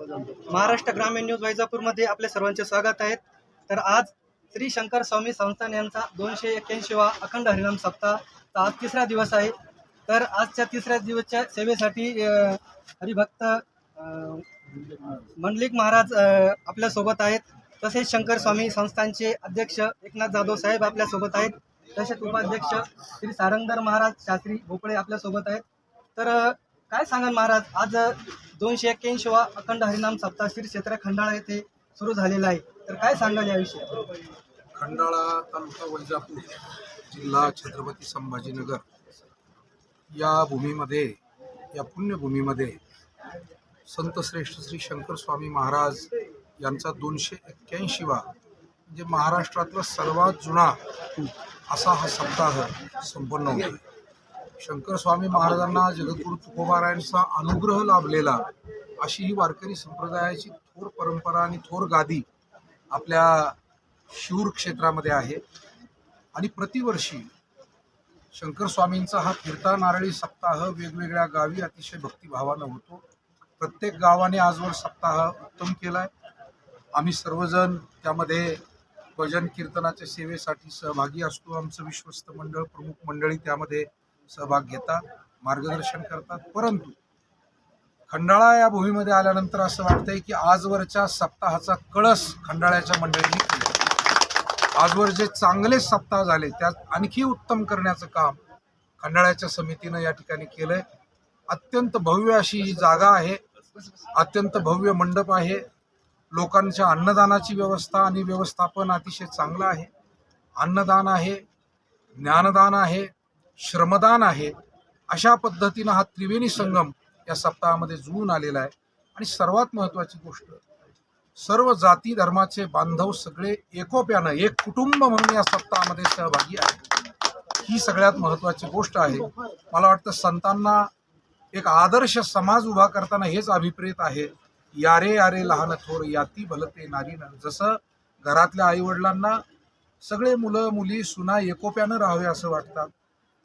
महाराष्ट्र ग्रामीण न्यूज वैजापूरमध्ये आपल्या सर्वांचे स्वागत आहे। तर आज श्री शंकर स्वामी संस्थान यांचा 281वा अखंड हरिनाम सप्ताह आज तिसरा दिवस आहे। तर आजच्या तिसऱ्या दिवसच्या सेवेसाठी हरिभक्त मंडलिक महाराज आपल्या सोबत आहेत। तसेच शंकर स्वामी संस्थानचे अध्यक्ष एकनाथ जाधव साहेब आपल्या सोबत आहेत। तसेच उपाध्यक्ष श्री सारंगधर महाराज शास्त्री भोपळे आपल्या सोबत आहेत। तर काय सांगाल महाराज, आज 281वा अखंड हरिनाम सप्ताह श्री क्षेत्र खंडाळा येथे सुरू झालेला आहे। तर काय सांगाल याविषयी? खंडाळा तालुका वैजापूर जिल्हा छत्रपती संभाजीनगर या भूमीमध्ये, या पुण्यभूमीमध्ये संत श्रेष्ठ श्री शंकर स्वामी महाराज यांचा 281वा म्हणजे महाराष्ट्रातला सर्वात जुना असा हा सप्ताह संपन्न होतो। शंकर स्वामी महाराजांना जगद्गुरु तुकोबारायांचा अनुग्रह लाभलेला अशी ही वारकरी संप्रदायाची थोर परंपरा आणि थोर गादी आपल्या शिरूर क्षेत्रामध्ये आहे। आणि प्रतिवर्षी शंकर स्वामींचा हा फिरता नारळी सप्ताह वेगवेगळ्या गावी अतिशय भक्तिभावानं होतो। प्रत्येक गावाने आजवर सप्ताह उत्तम केलाय। आम्ही सर्वजण त्यामध्ये भजन कीर्तनाच्या सेवेसाठी सहभागी असतो। आमचं विश्वस्त मंडळ, प्रमुख मंडळी त्यामध्ये सहभाग घेतात, मार्गदर्शन करतात। परंतु खंडाळा या भूमीमध्ये आल्यानंतर असं वाटतंय की आजवरच्या सप्ताहाचा कळस खंडाळ्याच्या मंडळींनी केला। आजवर जे चांगले सप्ताह झाले त्यात आणखी उत्तम करण्याचं काम खंडाळ्याच्या समितीनं या ठिकाणी केलंय। अत्यंत भव्य अशी ही जागा आहे, अत्यंत भव्य मंडप आहे। लोकांच्या अन्नदानाची व्यवस्था आणि व्यवस्थापन अतिशय चांगलं आहे। अन्नदान आहे, ज्ञानदान आहे, श्रमदान आहे। अशा पद्धतीनं हा त्रिवेणी संगम या सप्ताहामध्ये जुळून आलेला आहे। आणि सर्वात महत्त्वाची गोष्ट, सर्व जाती धर्माचे बांधव सगळे एकोप्यानं एक कुटुंब म्हणून या सप्ताहामध्ये सहभागी आहेत। ही सगळ्यात महत्त्वाची गोष्ट आहे। मला वाटतं संतांना एक आदर्श समाज उभा करताना हेच अभिप्रेत आहे, यारे यारे लहान थोर याती भलते नारी नर। जसं घरातल्या आईवडिलांना सगळे मुलं मुली सुना एकोप्यानं राहावे असं वाटतात,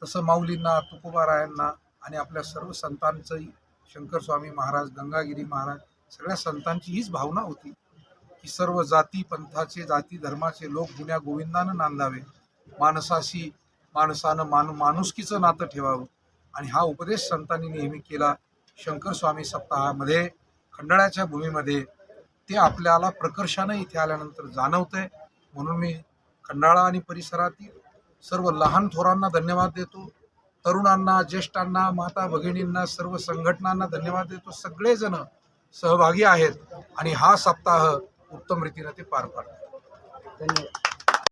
तसं माऊलींना, तुकोबारायांना आणि आपल्या सर्व संतांचंही, शंकर स्वामी महाराज, गंगागिरी महाराज, सगळ्या संतांची हीच भावना होती की सर्व जाती पंथाचे, जाती धर्माचे लोक गुण्या गोविंदानं नांदावे, माणसाशी माणसानं माणुसकीचं नातं ठेवावं। आणि हा उपदेश संतांनी नेहमी केला। शंकर स्वामी सप्ताहामध्ये खंडाळ्याच्या भूमीमध्ये ते आपल्याला प्रकर्षानं इथे आल्यानंतर जाणवतंय। म्हणून मी खंडाळा आणि परिसरातील सर्व लहान थोरांना धन्यवाद देतो, तरुणांना, ज्येष्ठांना, माता भगिनींना, सर्व संघटनांना धन्यवाद देतो। सगळेजण सहभागी आहेत आणि हा सप्ताह उत्तम रीतीने ते पार पाडतात। धन्यवाद।